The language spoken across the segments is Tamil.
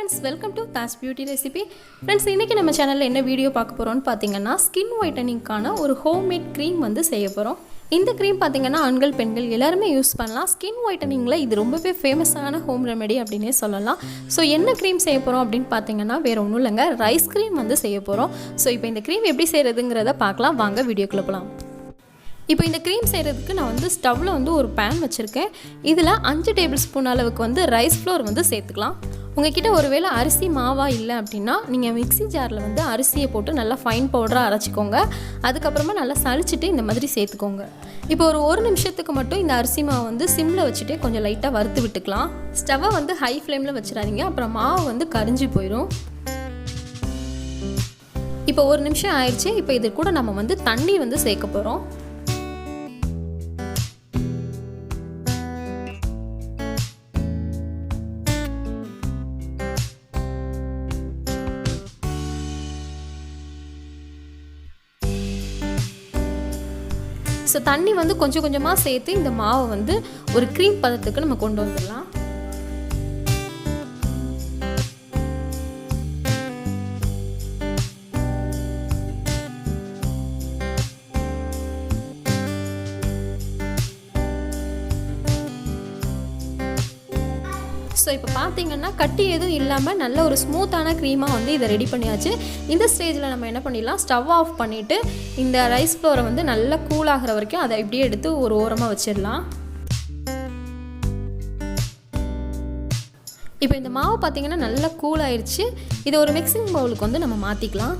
friends, welcome to Tash Beauty Recipe. Friends, இன்னைக்கு நம்ம சேனல்ல என்ன வீடியோ பார்க்க போறோம்னு பாத்தீங்கன்னா ஸ்கின் whitening-க்கான ஒரு ஹோம்மேட் க்ரீம் வந்து செய்ய போறோம். இந்த க்ரீம் பாத்தீங்கன்னா ஆண்கள் பெண்கள் எல்லாரும் யூஸ் பண்ணலாம். ஸ்கின் whitening-ல இது ரொம்பவே ஃபேமஸான ஹோம் ரெமெடி அப்படினே சொல்லலாம். சோ என்ன க்ரீம் செய்ய போறோம் அப்படினு பாத்தீங்கன்னா வேற ஒண்ணும் இல்லங்க, ரைஸ் க்ரீம் வந்து செய்ய போறோம். சோ இப்போ இந்த க்ரீம் எப்படி செய்யறதுங்கறத பார்க்கலாம். வாங்க வீடியோக்குள்ள போலாம். இப்போ இந்த க்ரீம் செய்கிறதுக்கு நான் வந்து ஸ்டவ்வில் வந்து ஒரு பேன் வச்சுருக்கேன். இதில் 5 டேபிள் ஸ்பூன் அளவுக்கு வந்து ரைஸ் ஃப்ளோர் வந்து சேர்த்துக்கலாம். உங்ககிட்ட ஒருவேளை அரிசி மாவா இல்லை அப்படின்னா நீங்கள் மிக்ஸி ஜாரில் வந்து அரிசியை போட்டு நல்லா ஃபைன் பவுடராக அரைச்சிக்கோங்க. அதுக்கப்புறமா நல்லா சளிச்சிட்டு இந்த மாதிரி சேர்த்துக்கோங்க. இப்போ ஒரு நிமிஷத்துக்கு மட்டும் இந்த அரிசி மாவை வந்து சிம்மில் வச்சுட்டு கொஞ்சம் லைட்டாக வறுத்து விட்டுக்கலாம். ஸ்டவ்வை வந்து ஹை ஃப்ளேமில் வச்சிடாதீங்க, அப்புறம் மாவு வந்து கரிஞ்சு போயிடும். இப்போ 1 நிமிஷம் ஆயிடுச்சு. இப்போ இது கூட நம்ம வந்து தண்ணி வந்து சேர்க்க போகிறோம். ஸோ தண்ணி வந்து கொஞ்சம் கொஞ்சமாக சேர்த்து இந்த மாவை வந்து ஒரு க்ரீம் பதத்துக்கு நம்ம கொண்டு வந்துடலாம். ஸோ இப்போ பார்த்தீங்கன்னா கட்டி எதுவும் இல்லாமல் நல்ல ஒரு ஸ்மூத்தான க்ரீமாக வந்து இதை ரெடி பண்ணியாச்சு. இந்த ஸ்டேஜில் நம்ம என்ன பண்ணிடலாம், ஸ்டவ் ஆஃப் பண்ணிவிட்டு இந்த ரைஸ் ஃப்ளோரை வந்து நல்லா கூல் ஆகிற வரைக்கும் அதை இப்படியே எடுத்து ஒரு ஓரமாக வச்சிடலாம். இப்போ இந்த மாவு பார்த்தீங்கன்னா நல்லா கூல் ஆயிடுச்சு. இதை ஒரு மிக்சிங் பவுலுக்கு வந்து நம்ம மாற்றிக்கலாம்.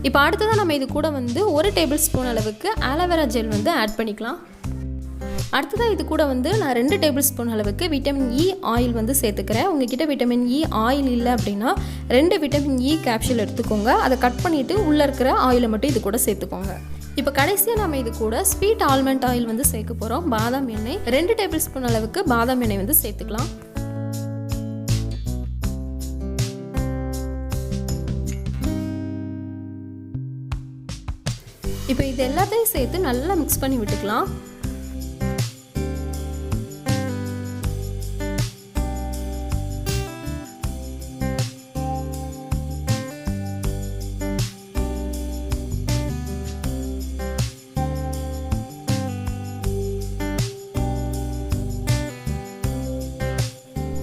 இப்போ அடுத்ததான் நம்ம இது கூட வந்து 1 டேபிள் ஸ்பூன் அளவுக்கு ஆலோவேரா ஜெல் வந்து ஆட் பண்ணிக்கலாம். அடுத்ததாக இது கூட வந்து நான் 2 டேபிள் ஸ்பூன் அளவுக்கு விட்டமின் இ ஆயில் வந்து சேர்த்துக்கிறேன். உங்ககிட்ட விட்டமின் இ ஆயில் இல்லை அப்படின்னா 2 விட்டமின் இ கேப்சூல் எடுத்துக்கோங்க. அதை கட் பண்ணிவிட்டு உள்ளே இருக்கிற ஆயிலை மட்டும் இது கூட சேர்த்துக்கோங்க. இப்போ கடைசியாக நம்ம இது கூட ஸ்வீட் ஆல்மண்ட் ஆயில் வந்து சேர்க்க போகிறோம். பாதாம் எண்ணெய் 2 டேபிள் ஸ்பூன் அளவுக்கு பாதாம் எண்ணெய் வந்து சேர்த்துக்கலாம். இப்போ இது எல்லாத்தையும் சேர்த்து நல்லா மிக்ஸ் பண்ணி விட்டுக்கலாம்.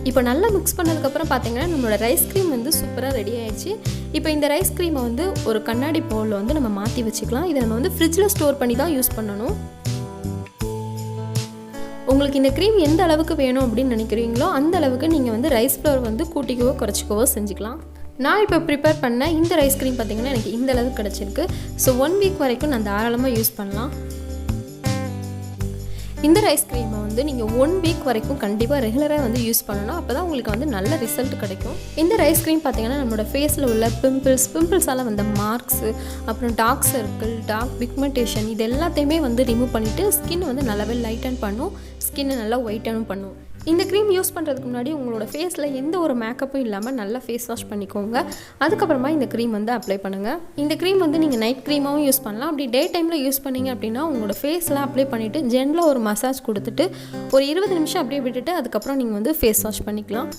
இப்போ நல்லா மிக்ஸ் பண்ணதுக்கப்புறம் பார்த்தீங்கன்னா நம்மளோட ரைஸ் க்ரீம் வந்து சூப்பராக ரெடி ஆயிடுச்சு. இப்போ இந்த ரைஸ் க்ரீமை வந்து ஒரு கண்ணாடி பவுலில் வந்து நம்ம மாற்றி வச்சுக்கலாம். இதை நம்ம வந்து ஃப்ரிட்ஜில் ஸ்டோர் பண்ணி தான் யூஸ் பண்ணணும். உங்களுக்கு இந்த க்ரீம் எந்த அளவுக்கு வேணும் அப்படின்னு நினைக்கிறீங்களோ அந்த அளவுக்கு நீங்கள் வந்து ரைஸ் ஃப்ளோர் வந்து கூட்டிக்கவோ குறைச்சிக்கவோ செஞ்சுக்கலாம். நான் இப்போ ப்ரிப்பேர் பண்ண இந்த ரைஸ் க்ரீம் பார்த்திங்கன்னா எனக்கு இந்த அளவுக்கு கிடச்சிருக்கு. ஸோ 1 வீக் வரைக்கும் நான் தாராளமாக யூஸ் பண்ணலாம். இந்த ரைஸ் க்ரீமை வந்து நீங்கள் 1 வீக் வரைக்கும் கண்டிப்பாக ரெகுலராக வந்து யூஸ் பண்ணணும். அப்போ தான் உங்களுக்கு வந்து நல்ல ரிசல்ட் கிடைக்கும். இந்த ரைஸ் க்ரீம் பார்த்தீங்கன்னா நம்மளோட ஃபேஸில் உள்ள பிம்பிள்ஸால் வந்த மார்க்ஸு, அப்புறம் டார்க் சர்க்கிள், டார்க் பிக்மெண்டேஷன் இது எல்லாத்தையுமே வந்து ரிமூவ் பண்ணிவிட்டு ஸ்கின் வந்து நல்லாவே லைட்டன் பண்ணும், ஸ்கின்னை நல்லா ஒயிட்டனும் பண்ணும். இந்த க்ரீம் யூஸ் பண்ணுறதுக்கு முன்னாடி உங்களோட ஃபேஸில் எந்த ஒரு மேக்கப்பும் இல்லாமல் நல்லா ஃபேஸ் வாஷ் பண்ணிக்கோங்க. அதுக்கப்புறமா இந்த க்ரீம் வந்து அப்ளை பண்ணுங்கள். இந்த க்ரீம் வந்து நீங்கள் நைட் க்ரீமாகவும் யூஸ் பண்ணலாம். அப்படி டே டைமில் யூஸ் பண்ணிங்க அப்படின்னா உங்களோட ஃபேஸில் அப்ளை பண்ணிவிட்டு ஜென்டிலாக ஒரு மசாஜ் கொடுத்துட்டு ஒரு 20 நிமிஷம் அப்படியே விட்டுட்டு அதுக்கப்புறம் நீங்கள் வந்து ஃபேஸ் வாஷ் பண்ணிக்கலாம்.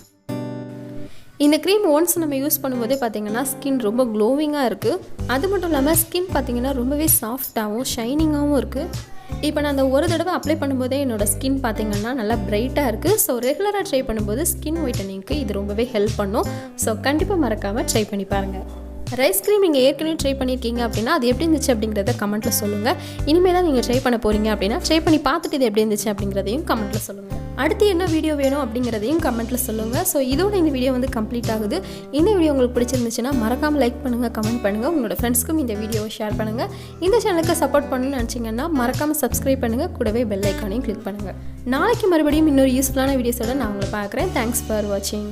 இந்த க்ரீம் ஒன்ஸ் நம்ம யூஸ் பண்ணும்போதே பார்த்தீங்கன்னா ஸ்கின் ரொம்ப க்ளோவிங்காக இருக்குது. அது மட்டும் இல்லாமல் ஸ்கின் பார்த்தீங்கன்னா ரொம்பவே சாஃப்டாகவும் ஷைனிங்காகவும் இருக்குது. இப்போ நான் அந்த ஒரு தடவை அப்ளை பண்ணும்போதே என்னோடய ஸ்கின் பார்த்திங்கன்னா நல்லா பிரைட்டாக இருக்குது. ஸோ ரெகுலராக ட்ரை பண்ணும்போது ஸ்கின் ஒயிட்டனிங்க்கு இது ரொம்பவே ஹெல்ப் பண்ணும். ஸோ கண்டிப்பாக மறக்காமல் ட்ரை பண்ணி பாருங்கள். ரைஸ் க்ரீம் நீங்கள் ஏற்கனவே ட்ரை பண்ணியிருக்கீங்க அப்படின்னா அது எப்படி இருந்துச்சு அப்படிங்கிறத கமெண்ட்டில் சொல்லுங்கள். இனிமேல் தான் நீங்கள் ட்ரை பண்ண போகிறீங்க அப்படின்னா ட்ரை பண்ணி பார்த்துட்டு இது எப்படி இருந்துச்சு அப்படிங்கிறதையும் கமெண்ட்டில் சொல்லுங்கள். அடுத்து என்ன வீடியோ வேணும் அப்படிங்கிறதையும் கமெண்ட்டில் சொல்லுங்கள். ஸோ இதோட இந்த வீடியோ வந்து கம்ப்ளீட் ஆகுது. இந்த வீடியோ உங்களுக்கு பிடிச்சிருந்துச்சுன்னா மறக்காமல் லைக் பண்ணுங்கள், கமெண்ட் பண்ணுங்கள், உங்களோட ஃப்ரெண்ட்ஸ்க்கும் இந்த வீடியோவை ஷேர் பண்ணுங்கள். இந்த சேனலுக்கு சப்போர்ட் பண்ணணும்னு நினச்சிங்கன்னா மறக்காமல் சப்ஸ்கிரைப் பண்ணுங்கள், கூடவே பெல் ஐக்கானையும் கிளிக் பண்ணுங்கள். நாளைக்கு மறுபடியும் இன்னொரு யூஸ்ஃபுல்லான வீடியோஸோட நான் உங்களை பார்க்குறேன். தேங்க்ஸ் ஃபார் வாட்சிங்.